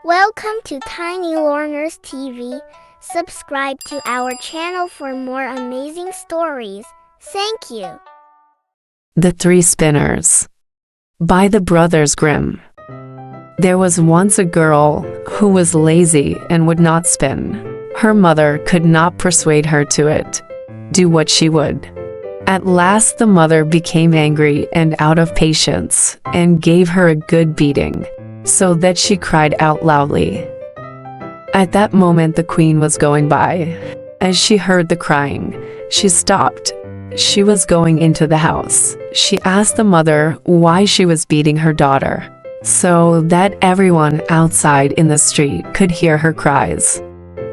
Welcome to Tiny Learners TV. Subscribe to our channel for more amazing stories. Thank you. The Three Spinners by the brothers Grimm. There was once a girl who was lazy and would not spin. Her mother could not persuade her to it, do what she would. At last the mother became angry and out of patience, and gave her a good beating, so that she cried out loudly. At that moment the queen was going by. As she heard the crying, she stopped. She was going into the house. She asked the mother why she was beating her daughter, so that everyone outside in the street could hear her cries.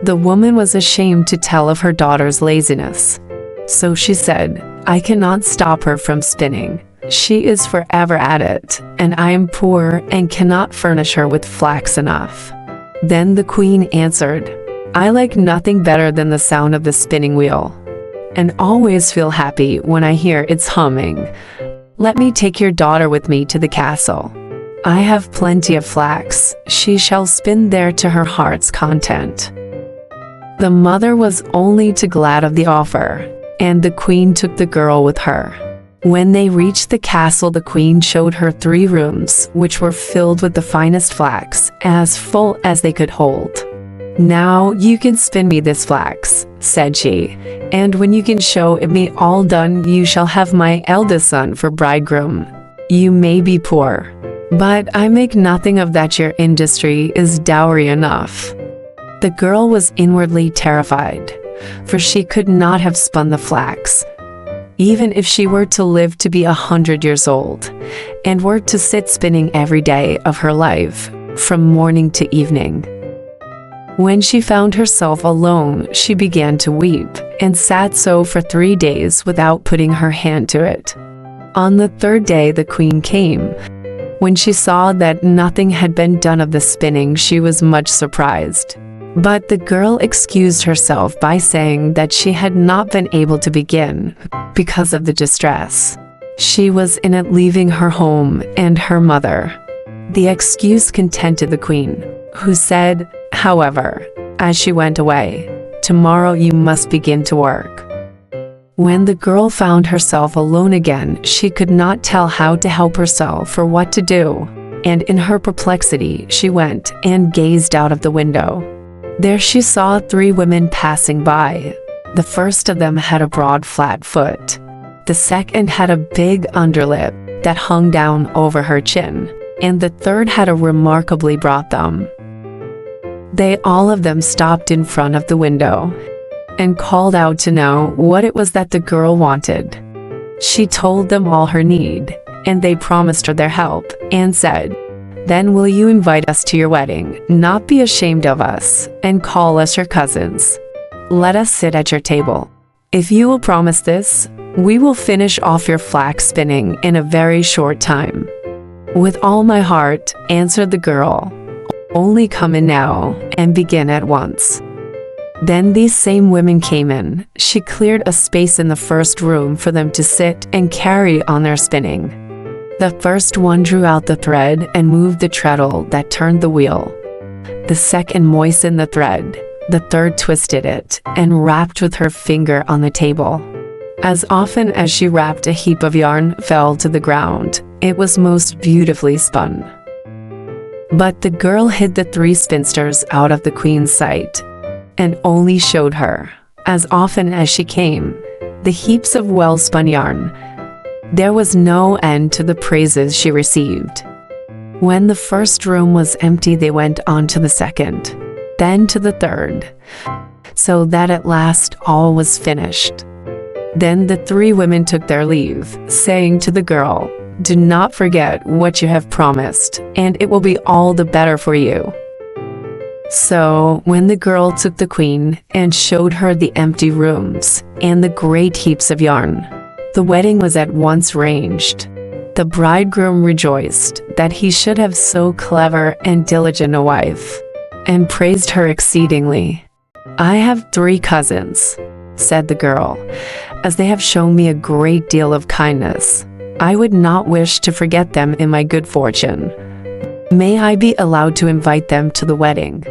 The woman was ashamed to tell of her daughter's laziness. So she said, "I cannot stop her from spinning. She is forever at it, and I am poor and cannot furnish her with flax enough." Then the queen answered, "I like nothing better than the sound of the spinning wheel, and always feel happy when I hear its humming. Let me take your daughter with me to the castle. I have plenty of flax. She shall spin there to her heart's content." The mother was only too glad of the offer, and the queen took the girl with her. When they reached the castle, the queen showed her 3 rooms, which were filled with the finest flax, as full as they could hold. "Now you can spin me this flax," said she, "and when you can show it me all done, you shall have my eldest son for bridegroom. You may be poor, but I make nothing of that. Your industry is dowry enough." The girl was inwardly terrified, for she could not have spun the flax, even if she were to live to be 100 years old, and were to sit spinning every day of her life, from morning to evening. When she found herself alone, she began to weep, and sat so for 3 days without putting her hand to it. On the 3rd day the queen came. When she saw that nothing had been done of the spinning, she was much surprised. But the girl excused herself by saying that she had not been able to begin because of the distress she was in at leaving her home and her mother. The excuse contented the queen, who said, however, as she went away, "Tomorrow you must begin to work." When the girl found herself alone again, she could not tell how to help herself or what to do, and in her perplexity she went and gazed out of the window. There she saw 3 women passing by. The first of them had a broad flat foot. The second had a big underlip that hung down over her chin, and the third had a remarkably broad thumb. They all of them stopped in front of the window, and called out to know what it was that the girl wanted. She told them all her need, and they promised her their help, and said, "Then will you invite us to your wedding, not be ashamed of us, and call us your cousins? Let us sit at your table. If you will promise this, we will finish off your flax spinning in a very short time." "With all my heart," answered the girl. "Only come in now, and begin at once." Then these same women came in. She cleared a space in the first room for them to sit and carry on their spinning. The first one drew out the thread and moved the treadle that turned the wheel. The second moistened the thread. The third twisted it and rapped with her finger on the table. As often as she rapped, a heap of yarn fell to the ground. It was most beautifully spun. But the girl hid the 3 spinsters out of the queen's sight, and only showed her, as often as she came, the heaps of well-spun yarn. There was no end to the praises she received. When the first room was empty, they went on to the second, then to the third, so that at last all was finished. Then the 3 women took their leave, saying to the girl, "Do not forget what you have promised, and it will be all the better for you." So when the girl took the queen and showed her the empty rooms and the great heaps of yarn, the wedding was at once arranged. The bridegroom rejoiced that he should have so clever and diligent a wife, and praised her exceedingly. "I have 3 cousins," said the girl, "as they have shown me a great deal of kindness. I would not wish to forget them in my good fortune. May I be allowed to invite them to the wedding?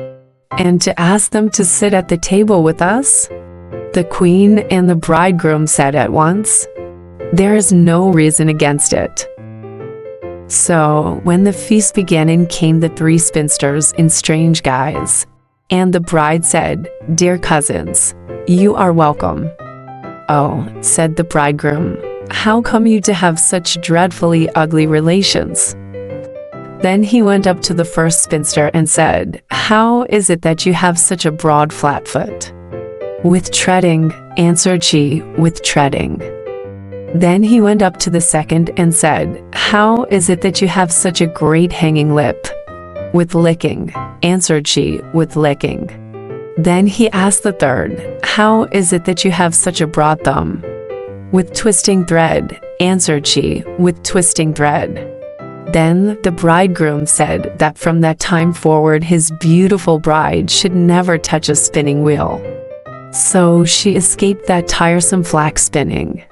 And to ask them to sit at the table with us? The queen and the bridegroom said at once, "There is no reason against it." So, when the feast began, in came the three spinsters in strange guise. And the bride said, "Dear cousins, you are welcome." "Oh," said the bridegroom, "how come you to have such dreadfully ugly relations?" Then he went up to the first spinster and said, "How is it that you have such a broad flat foot?" "With treading," answered she, "with treading." Then he went up to the second and said, "How is it that you have such a great hanging lip?" "With licking," answered she, "with licking." Then he asked the third, "How is it that you have such a broad thumb?" "With twisting thread," answered she, "with twisting thread." Then the bridegroom said that from that time forward his beautiful bride should never touch a spinning wheel. So she escaped that tiresome flax spinning.